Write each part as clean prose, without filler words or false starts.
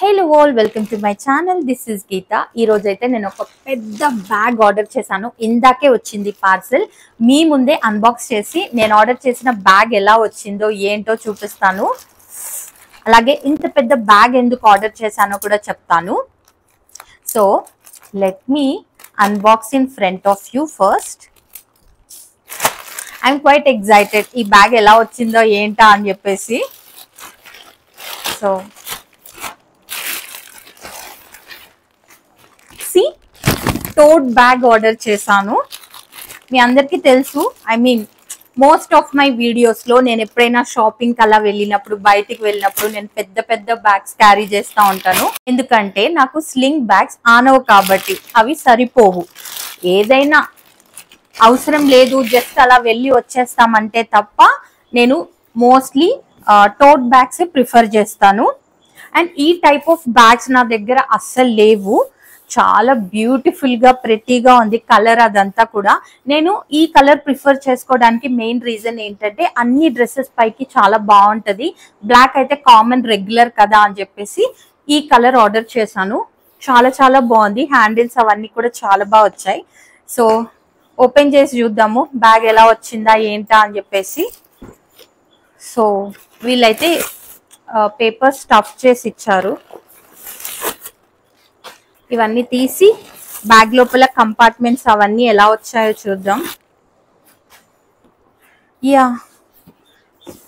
Hello all, welcome to my channel. This is Geetha. ఈ రోజు అయితే నేను ఒక పెద్ద బ్యాగ్ ఆర్డర్ చేశాను. ఇందాకే వచ్చింది పార్సెల్. మీ ముందే అన్బాక్స్ చేసి నేను ఆర్డర్ చేసిన బ్యాగ్ ఎలా వచ్చిందో ఏంటో చూపిస్తాను. అలాగే ఇంత పెద్ద బ్యాగ్ ఎందుకు ఆర్డర్ చేశానో కూడా చెప్తాను. So let me unbox in front of you first. I'm quite excited ఈ బ్యాగ్ ఎలా వచ్చిందో ఏంటా అని చెప్పేసి. సో టోట్ బ్యాగ్ ఆర్డర్ చేశాను. మీ అందరికీ తెలుసు, I mean most of my వీడియోస్లో నేను ఎప్పుడైనా షాపింగ్కి అలా వెళ్ళినప్పుడు, బయటికి వెళ్ళినప్పుడు నేను పెద్ద పెద్ద బ్యాగ్స్ క్యారీ చేస్తూ ఉంటాను. ఎందుకంటే నాకు స్లింగ్ బ్యాగ్స్ ఆనవు కాబట్టి అవి సరిపోవు. ఏదైనా అవసరం లేదు, జస్ట్ అలా వెళ్ళి వచ్చేస్తామంటే తప్ప నేను మోస్ట్లీ టోట్ బ్యాగ్స్ ప్రిఫర్ చేస్తాను. అండ్ ఈ టైప్ ఆఫ్ బ్యాగ్స్ నా దగ్గర అస్సలు లేవు. చాలా బ్యూటిఫుల్ గా ప్రెటీగా ఉంది కలర్ అదంతా కూడా. నేను ఈ కలర్ ప్రిఫర్ చేసుకోవడానికి మెయిన్ రీజన్ ఏంటంటే అన్ని డ్రెస్సెస్ పైకి చాలా బాగుంటది. బ్లాక్ అయితే కామన్ రెగ్యులర్ కదా అని చెప్పేసి ఈ కలర్ ఆర్డర్ చేశాను. చాలా చాలా బాగుంది. హ్యాండిల్స్ అవన్నీ కూడా చాలా బాగా వచ్చాయి. సో ఓపెన్ చేసి చూద్దాము బ్యాగ్ ఎలా వచ్చిందా ఏంటా అని చెప్పేసి. సో వీళ్ళైతే పేపర్ స్టఫ్ చేసి ఇచ్చారు. ఇవన్నీ తీసి బ్యాగ్ లోపల కంపార్ట్మెంట్స్ అవన్నీ ఎలా వచ్చాయో చూద్దాం. Yeah,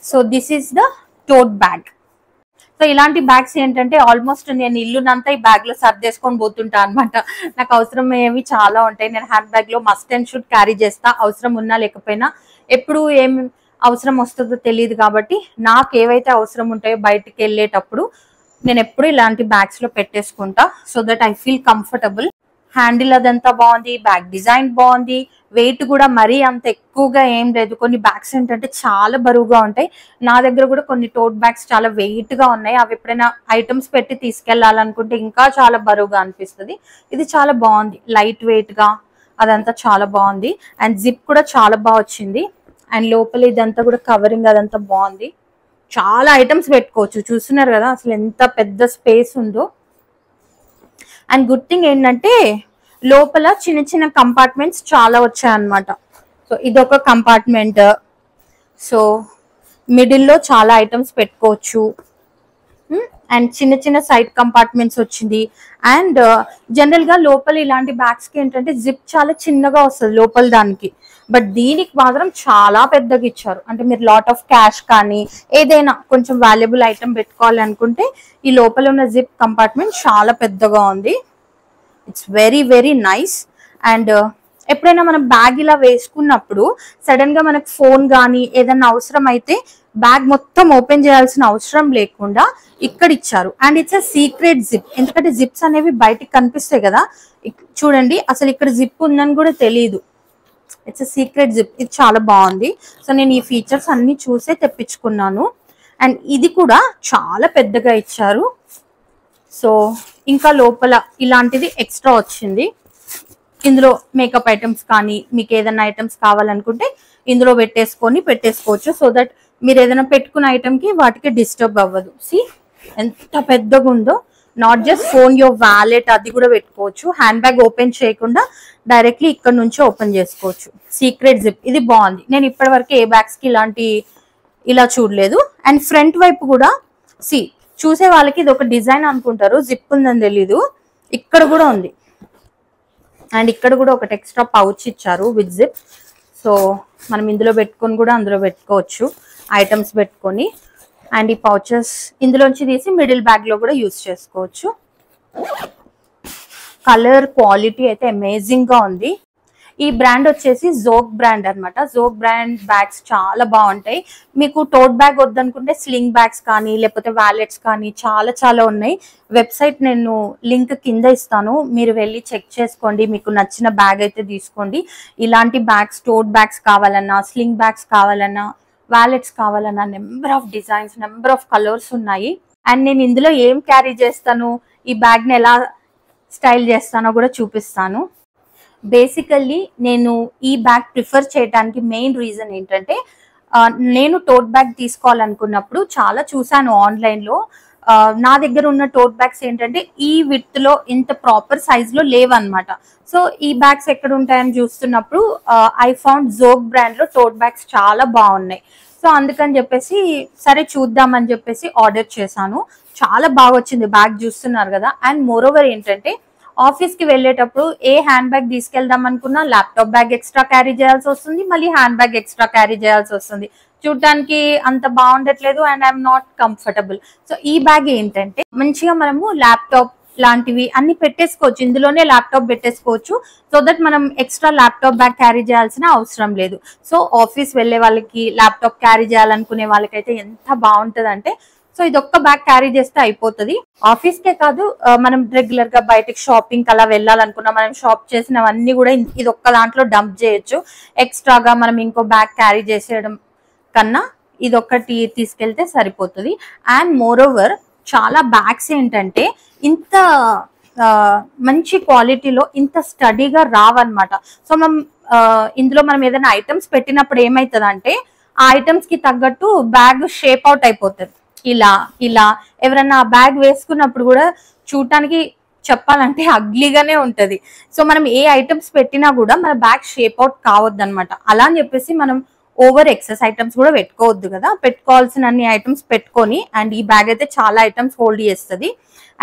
so this is the tote bag. So ఇలాంటి బ్యాగ్స్ ఏంటంటే ఆల్మోస్ట్ నేను ఇల్లునంతా ఈ బ్యాగ్ లో సర్దేసుకొని పోతుంటా అనమాట. నాకు అవసరం ఏవి చాలా ఉంటాయి. నేను హ్యాండ్ బ్యాగ్ లో మస్ట్ అండ్ షుడ్ క్యారీ చేస్తా. అవసరం ఉన్నా లేకపోయినా ఎప్పుడు ఏం అవసరం వస్తుందో తెలియదు కాబట్టి నాకు ఏవైతే అవసరం ఉంటాయో బయటికి వెళ్ళేటప్పుడు నేను ఎప్పుడు ఇలాంటి బ్యాగ్స్ లో పెట్టేసుకుంటా. So that I feel comfortable. Handle అదంతా బాగుంది, బ్యాగ్ డిజైన్ బాగుంది, వెయిట్ కూడా మరీ అంత ఎక్కువగా ఏం లేదు. కొన్ని బ్యాగ్స్ ఏంటంటే చాలా బరువుగా ఉంటాయి. నా దగ్గర కూడా కొన్ని టోట్ బ్యాగ్స్ చాలా వెయిట్ గా ఉన్నాయి. అవి ఎప్పుడైనా ఐటమ్స్ పెట్టి తీసుకెళ్లాలనుకుంటే ఇంకా చాలా బరువుగా అనిపిస్తుంది. ఇది చాలా బాగుంది, లైట్ వెయిట్ గా అదంతా చాలా బాగుంది. అండ్ జిప్ కూడా చాలా బాగా వచ్చింది. అండ్ లోపల ఇదంతా కూడా కవరింగ్ అదంతా బాగుంది. చాలా ఐటమ్స్ పెట్టుకోవచ్చు. చూస్తున్నారు కదా అసలు ఎంత పెద్ద స్పేస్ ఉందో. అండ్ గుడ్ థింగ్ ఏంటంటే లోపల చిన్న చిన్న కంపార్ట్మెంట్స్ చాలా వచ్చాయన్నమాట. సో ఇదొక కంపార్ట్మెంట్. సో మిడిల్లో చాలా ఐటమ్స్ పెట్టుకోవచ్చు. అండ్ చిన్న చిన్న సైడ్ కంపార్ట్మెంట్స్ వచ్చింది. అండ్ జనరల్ గా లోపల ఇలాంటి బ్యాగ్స్ కి ఏంటంటే జిప్ చాలా చిన్నగా వస్తుంది లోపల దానికి. బట్ దీనికి మాత్రం చాలా పెద్దగా ఇచ్చారు. అంటే మీరు లాట్ ఆఫ్ క్యాష్ కానీ ఏదైనా కొంచెం వాల్యుబుల్ ఐటమ్ పెట్టుకోవాలి అనుకుంటే ఈ లోపల ఉన్న జిప్ కంపార్ట్మెంట్ చాలా పెద్దగా ఉంది. It's very very nice. And ఎప్పుడైనా మనం బ్యాగ్ ఇలా వేసుకున్నప్పుడు సడన్ గా మనకు ఫోన్ కానీ ఏదైనా అవసరం అయితే బ్యాగ్ మొత్తం ఓపెన్ చేయాల్సిన అవసరం లేకుండా ఇక్కడ ఇచ్చారు. And it's a secret zip. ఎందుకంటే జిప్స్ అనేవి బయటికి కనిపిస్తాయి కదా, చూడండి అసలు ఇక్కడ జిప్ ఉందని కూడా తెలియదు. It's a secret zip. ఇది చాలా బాగుంది. సో నేను ఈ ఫీచర్స్ అన్ని చూసే తెప్పించుకున్నాను. అండ్ ఇది కూడా చాలా పెద్దగా ఇచ్చారు. సో ఇంకా లోపల ఇలాంటిది ఎక్స్ట్రా వచ్చింది. ఇందులో మేకప్ ఐటమ్స్ కానీ మీకు ఏదైనా ఐటమ్స్ కావాలనుకుంటే ఇందులో పెట్టేసుకోవచ్చు. సో దట్ మీరు ఏదైనా పెట్టుకున్న ఐటమ్కి వాటికి డిస్టర్బ్ అవ్వదు. సి ఎంత పెద్దగా ఉందో. Not just phone, your wallet అది కూడా పెట్టుకోవచ్చు. హ్యాండ్ బ్యాగ్ ఓపెన్ చేయకుండా డైరెక్ట్లీ ఇక్కడ నుంచి ఓపెన్ చేసుకోవచ్చు. సీక్రెట్ జిప్ ఇది బాగుంది. నేను ఇప్పటి వరకు ఏ బ్యాగ్స్ కి ఇలా చూడలేదు. అండ్ ఫ్రంట్ వైపు కూడా చూసే వాళ్ళకి ఇది ఒక డిజైన్ అనుకుంటారు, జిప్ ఉందని తెలీదు. ఇక్కడ కూడా ఉంది. అండ్ ఇక్కడ కూడా ఒకటి ఎక్స్ట్రా పౌచ్ ఇచ్చారు విత్ జిప్. సో మనం ఇందులో పెట్టుకొని కూడా అందులో పెట్టుకోవచ్చు ఐటమ్స్ పెట్టుకొని. అండ్ ఈ పౌచెస్ ఇందులోంచి తీసి మిడిల్ బ్యాగ్ లో కూడా యూస్ చేసుకోవచ్చు. కలర్ క్వాలిటీ అయితే అమేజింగ్ గా ఉంది. ఈ బ్రాండ్ వచ్చేసి జోక్ బ్రాండ్ అనమాట. జోక్ బ్రాండ్ బ్యాగ్స్ చాలా బాగుంటాయి. మీకు టోట్ బ్యాగ్ వద్దనుకుంటే స్లింగ్ బ్యాగ్స్ కానీ లేకపోతే వ్యాలెట్స్ కానీ చాలా చాలా ఉన్నాయి. వెబ్సైట్ నేను లింక్ కింద ఇస్తాను, మీరు వెళ్ళి చెక్ చేసుకోండి. మీకు నచ్చిన బ్యాగ్ అయితే తీసుకోండి. ఇలాంటి బ్యాగ్స్, టోట్ బ్యాగ్స్ కావాలన్నా, స్లింగ్ బ్యాగ్స్ కావాలన్నా, వ్యాలెట్స్ కావాలన్నా number of designs, number of colours ఉన్నాయి. అండ్ నేను ఇందులో ఏం క్యారీ చేస్తాను, ఈ బ్యాగ్ని ఎలా స్టైల్ చేస్తానో కూడా చూపిస్తాను. బేసికల్లీ నేను ఈ బ్యాగ్ ప్రిఫర్ చేయడానికి మెయిన్ రీజన్ ఏంటంటే నేను టోట్ బ్యాగ్ తీసుకోవాలనుకున్నప్పుడు చాలా చూసాను ఆన్లైన్లో. నా దగ్గర ఉన్న టోట్ బ్యాగ్స్ ఏంటంటే ఈ విత్ లో ఇంత ప్రాపర్ సైజ్ లో లేవన్నమాట. సో ఈ బ్యాగ్స్ ఎక్కడ ఉంటాయని చూస్తున్నప్పుడు ఐ ఫౌండ్ జోగ్ బ్రాండ్ లో టోట్ బ్యాగ్స్ చాలా బాగున్నాయి. సో అందుకని చెప్పేసి సరే చూద్దామని చెప్పేసి ఆర్డర్ చేశాను. చాలా బాగా వచ్చింది బ్యాగ్, చూస్తున్నారు కదా. అండ్ మోర్ ఓవర్ ఏంటంటే ఆఫీస్ కి వెళ్ళేటప్పుడు ఏ హ్యాండ్ బ్యాగ్ తీసుకెళ్దాం అనుకున్నా ల్యాప్టాప్ బ్యాగ్ ఎక్స్ట్రా క్యారీ చేయాల్సి వస్తుంది, మళ్ళీ హ్యాండ్ బ్యాగ్ ఎక్స్ట్రా క్యారీ చేయాల్సి వస్తుంది. చూడటానికి అంత బాగుండట్లేదు and I'm not comfortable. So ఈ బ్యాగ్ ఏంటంటే మంచిగా మనము ల్యాప్టాప్ లాంటివి అన్ని పెట్టేసుకోవచ్చు, ఇందులోనే ల్యాప్టాప్ పెట్టేసుకోవచ్చు. సో దట్ మనం ఎక్స్ట్రా ల్యాప్టాప్ బ్యాగ్ క్యారీ చేయాల్సిన అవసరం లేదు. సో ఆఫీస్ వెళ్ళే వాళ్ళకి, ల్యాప్టాప్ క్యారీ చేయాలనుకునే వాళ్ళకైతే ఎంత బాగుంటది అంటే, సో ఇది ఒక్క బ్యాగ్ క్యారీ చేస్తే అయిపోతుంది. ఆఫీస్ కే కాదు, మనం రెగ్యులర్ గా బయటకి షాపింగ్ అలా వెళ్ళాలనుకున్నా, మనం షాప్ చేసినవన్నీ కూడా ఇది ఒక్క దాంట్లో డంప్ చేయొచ్చు. ఎక్స్ట్రాగా మనం ఇంకో బ్యాగ్ క్యారీ చేసేయడం కన్నా ఇది ఒక్కటి తీసుకెళ్తే సరిపోతుంది. అండ్ మోర్ ఓవర్ చాలా బ్యాగ్స్ ఏంటంటే ఇంత మంచి క్వాలిటీలో ఇంత స్టడీగా రావన్నమాట. సో ఇందులో మనం ఏదైనా ఐటమ్స్ పెట్టినప్పుడు ఏమవుతుంది ఆ ఐటమ్స్ కి తగ్గట్టు బ్యాగ్ షేప్ అవుట్ అయిపోతుంది. ఇలా ఇలా ఎవరన్నా ఆ బ్యాగ్ వేసుకున్నప్పుడు కూడా చూడటానికి చెప్పాలంటే అగ్లీగానే ఉంటది. సో మనం ఏ ఐటమ్స్ పెట్టినా కూడా మన బ్యాగ్ షేప్ అవుట్ కావద్దు అనమాట. అలా అని చెప్పేసి మనం ఓవర్ ఎక్సెస్ ఐటమ్స్ కూడా పెట్టుకోవద్దు కదా. పెట్టుకోవాల్సిన అన్ని ఐటమ్స్ పెట్టుకొని, అండ్ ఈ బ్యాగ్ అయితే చాలా ఐటమ్స్ హోల్డ్ చేస్తుంది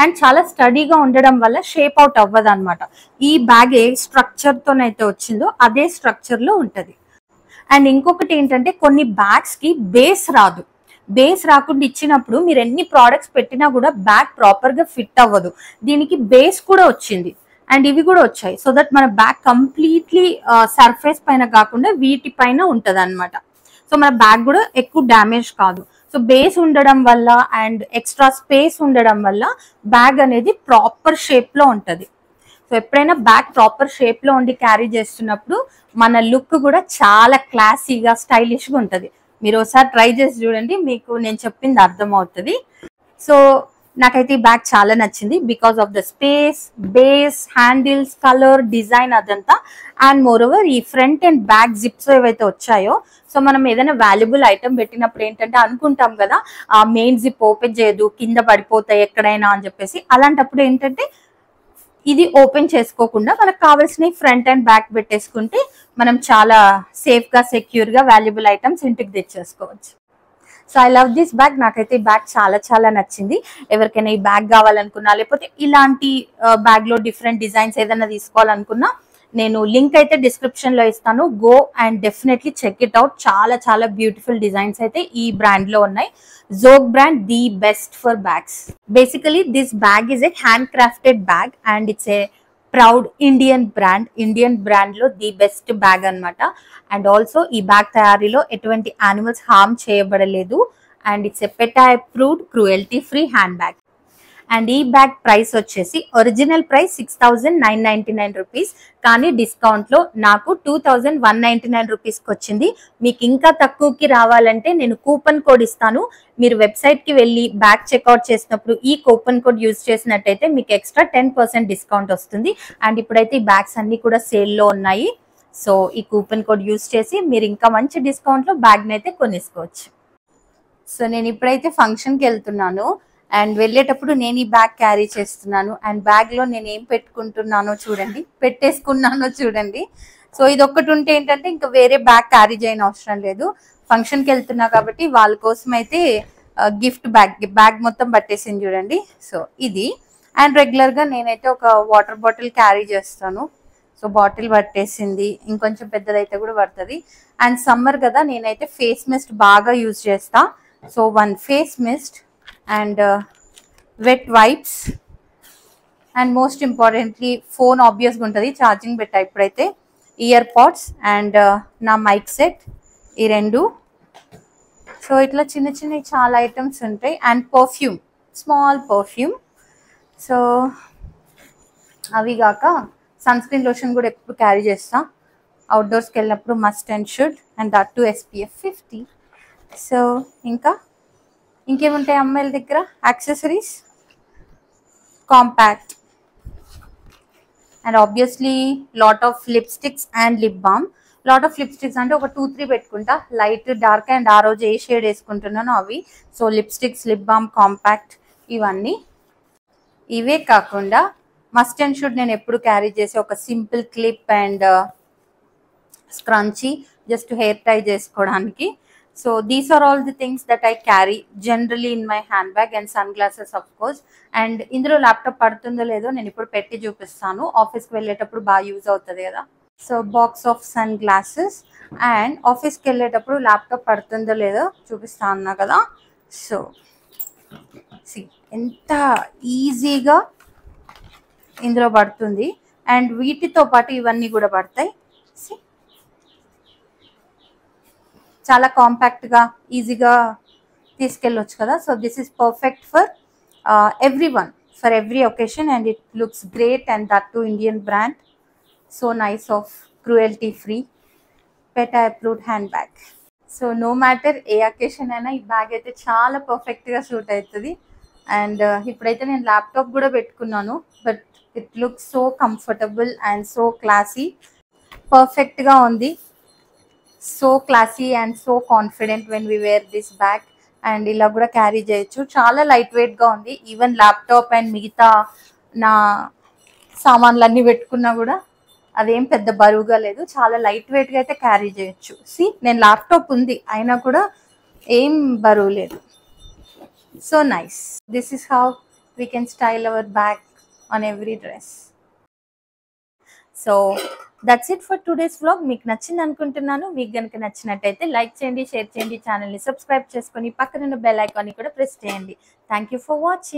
అండ్ చాలా స్టడీగా ఉండడం వల్ల షేప్ అవుట్ అవ్వదు అనమాట. ఈ బ్యాగ్ ఏ స్ట్రక్చర్ తోనైతే వచ్చిందో అదే స్ట్రక్చర్ లో ఉంటది. అండ్ ఇంకొకటి ఏంటంటే కొన్ని బ్యాగ్స్ కి బేస్ రాదు. బేస్ రాకుండా ఇచ్చినప్పుడు మీరు ఎన్ని ప్రోడక్ట్స్ పెట్టినా కూడా బ్యాగ్ ప్రాపర్ గా ఫిట్ అవ్వదు. దీనికి బేస్ కూడా వచ్చింది అండ్ ఇవి కూడా వచ్చాయి. సో దట్ మన బ్యాగ్ కంప్లీట్లీ సర్ఫేస్ పైన కాకుండా వీటి పైన ఉంటది అనమాట. సో మన బ్యాగ్ కూడా ఎక్కువ డ్యామేజ్ కాదు. సో బేస్ ఉండడం వల్ల అండ్ ఎక్స్ట్రా స్పేస్ ఉండడం వల్ల బ్యాగ్ అనేది ప్రాపర్ షేప్ లో ఉంటది. సో ఎప్పుడైనా బ్యాగ్ ప్రాపర్ షేప్ లో ఉండి క్యారీ చేస్తున్నప్పుడు మన లుక్ కూడా చాలా క్లాసీగా స్టైలిష్ గా ఉంటది. మీరు ఒకసారి ట్రై చేసి చూడండి, మీకు నేను చెప్పింది అర్థం అవుతుంది. సో నాకైతే ఈ బ్యాగ్ చాలా నచ్చింది because of the space, base, handles, colour, design అదంతా. అండ్ మోర్ ఓవర్ ఈ ఫ్రంట్ అండ్ బ్యాక్ జిప్స్ ఏవైతే వచ్చాయో, సో మనం ఏదైనా వాల్యుబుల్ ఐటమ్ పెట్టినప్పుడు ఏంటంటే అనుకుంటాం కదా ఆ మెయిన్ జిప్ ఓపెన్ చేయదు, కింద పడిపోతాయి ఎక్కడైనా అని చెప్పేసి. అలాంటప్పుడు ఏంటంటే ఇది ఓపెన్ చేసుకోకుండా మనకు కావాల్సిన ఫ్రంట్ అండ్ బ్యాక్ పెట్టేసుకుంటే మనం చాలా సేఫ్ గా, సెక్యూర్ గా వాల్యుబుల్ ఐటమ్స్ ఇంటికి తెచ్చేసుకోవచ్చు. So I love this bag. నాకైతే ఈ బ్యాగ్ చాలా చాలా నచ్చింది. ఎవరికైనా ఈ బ్యాగ్ కావాలనుకున్నా, లేకపోతే ఇలాంటి బ్యాగ్ లో డిఫరెంట్ డిజైన్స్ ఏదైనా తీసుకోవాలనుకున్నా, నేను లింక్ అయితే డిస్క్రిప్షన్ లో ఇస్తాను. Go and definitely check it out. చాలా చాలా బ్యూటిఫుల్ డిజైన్స్ అయితే ఈ బ్రాండ్ లో ఉన్నాయి. Zog brand, the best for bags. Basically, this bag is a handcrafted bag and it's a proud Indian brand. Indian brand lo the best bag anamata. And also ee bag tayarilo etuvanti animals harm cheyabadaledu and it's a PETA approved cruelty free handbag. And ఈ bag price వచ్చేసి original price 6,999 rupees, కానీ discount లో నాకు 2,199 రూపీస్కి వచ్చింది. మీకు ఇంకా తక్కువకి రావాలంటే నేను కూపన్ కోడ్ ఇస్తాను. మీరు వెబ్సైట్ కి వెళ్ళి బ్యాగ్ చెక్అవుట్ చేసినప్పుడు ఈ కూపన్ కోడ్ యూజ్ చేసినట్టయితే మీకు ఎక్స్ట్రా 10% డిస్కౌంట్ వస్తుంది. అండ్ ఇప్పుడైతే ఈ బ్యాగ్స్ అన్ని కూడా సేల్లో ఉన్నాయి. సో ఈ కూపన్ కోడ్ యూజ్ చేసి మీరు ఇంకా మంచి డిస్కౌంట్ లో బ్యాగ్ని అయితే కొనేసుకోవచ్చు. సో నేను ఇప్పుడైతే ఫంక్షన్కి వెళ్తున్నాను అండ్ వెళ్ళేటప్పుడు నేను ఈ బ్యాగ్ క్యారీ చేస్తున్నాను. అండ్ బ్యాగ్ లో నేను ఏం పెట్టేసుకున్నానో చూడండి. సో ఇది ఒక్కటి ఉంటే ఏంటంటే ఇంకా వేరే బ్యాగ్ క్యారీ చేయని అవసరం లేదు. ఫంక్షన్కి వెళ్తున్నా కాబట్టి వాళ్ళ కోసం అయితే గిఫ్ట్ బ్యాగ్ మొత్తం పట్టేసింది చూడండి. సో ఇది అండ్ రెగ్యులర్ గా నేనైతే ఒక వాటర్ బాటిల్ క్యారీ చేస్తాను. సో బాటిల్ పట్టేసింది, ఇంకొంచెం పెద్దదైతే కూడా పడుతుంది. అండ్ సమ్మర్ కదా, నేనైతే ఫేస్ మిస్ట్ బాగా యూజ్ చేస్తా. So 1 face mist and wet wipes and most importantly phone obvious గా ఉంటుంది, ఛార్జింగ్ పెట్టా ఇప్పుడైతే. ఇయర్ పాడ్స్ అండ్ నా మైక్ సెట్, ఈ రెండు. సో ఇట్లా చిన్న చిన్న చాలా ఐటమ్స్ ఉంటాయి. And perfume, small perfume. So అవి కాక సన్ స్క్రీన్ లోషన్ కూడా ఎప్పుడు క్యారీ చేస్తా. అవుట్డోర్స్కి వెళ్ళినప్పుడు must and should, and that too SPF 50. So ఇంకేముంటాయి అమ్మాయిల దగ్గర? Accessories, compact and obviously lot of lipsticks and lip balm. Lot of lipsticks అంటే ఒక 2-3 పెట్టుకుంటా, లైట్, డార్క్ అండ్ ఆ రోజు ఏ షేడ్ వేసుకుంటున్నానో అవి. So lipsticks, lip balm, compact, ఇవన్నీ. ఇవే కాకుండా మస్ట్ అండ్ షుడ్ నేను ఎప్పుడు క్యారీ చేసే ఒక simple clip and scrunchie just hair tie చేసుకోవడానికి. So these are all the things that I carry generally in my handbag. And sunglasses of course. And ఇందులో laptop పడుతుందో లేదో నేను ఇప్పుడు పెట్టి చూపిస్తాను, ఆఫీస్కి వెళ్ళేటప్పుడు బాగా యూజ్ అవుతుంది కదా. So box of sun glasses. And ఆఫీస్కి వెళ్ళేటప్పుడు ల్యాప్టాప్ పడుతుందో లేదో చూపిస్తా అన్నా కదా. సో సి ఎంత ఈజీగా ఇందులో పడుతుంది. అండ్ వీటితో పాటు ఇవన్నీ కూడా పడతాయి. సి చాలా కాంపాక్ట్గా ఈజీగా తీసుకెళ్ళొచ్చు కదా. So this is perfect for everyone, for every occasion. And it looks great and that too Indian brand. So nice of cruelty free PETA approved handbag. So no matter ఏ occasion అయినా ఈ bag అయితే చాలా పర్ఫెక్ట్గా suit అవుతుంది. And ఇప్పుడైతే నేను laptop కూడా పెట్టుకున్నాను, but it looks so comfortable and so classy. పర్ఫెక్ట్గా ఉంది. So classy and so confident when we wear this bag. And ఇలా కూడా క్యారీ చేయొచ్చు. చాలా లైట్ వెయిట్గా ఉంది. ఈవెన్ ల్యాప్టాప్ అండ్ మిగతా నా సామాన్లన్నీ పెట్టుకున్నా కూడా అదేం పెద్ద బరువుగా లేదు. చాలా లైట్ వెయిట్గా అయితే క్యారీ చేయొచ్చు. సి నేను ల్యాప్టాప్ ఉంది అయినా కూడా ఏం బరువు లేదు. So nice. This is how we can style our bag on every dress. So that's it for today's vlog. మీకు నచ్చింది అనుకుంటున్నాను. మీకు కనుక నచ్చినట్టయితే లైక్ చేయండి, షేర్ చేయండి, ఛానల్ని సబ్స్క్రైబ్ చేసుకొని పక్కనున్న బెల్ ఐకాన్ని కూడా ప్రెస్ చేయండి. Thank you for watching.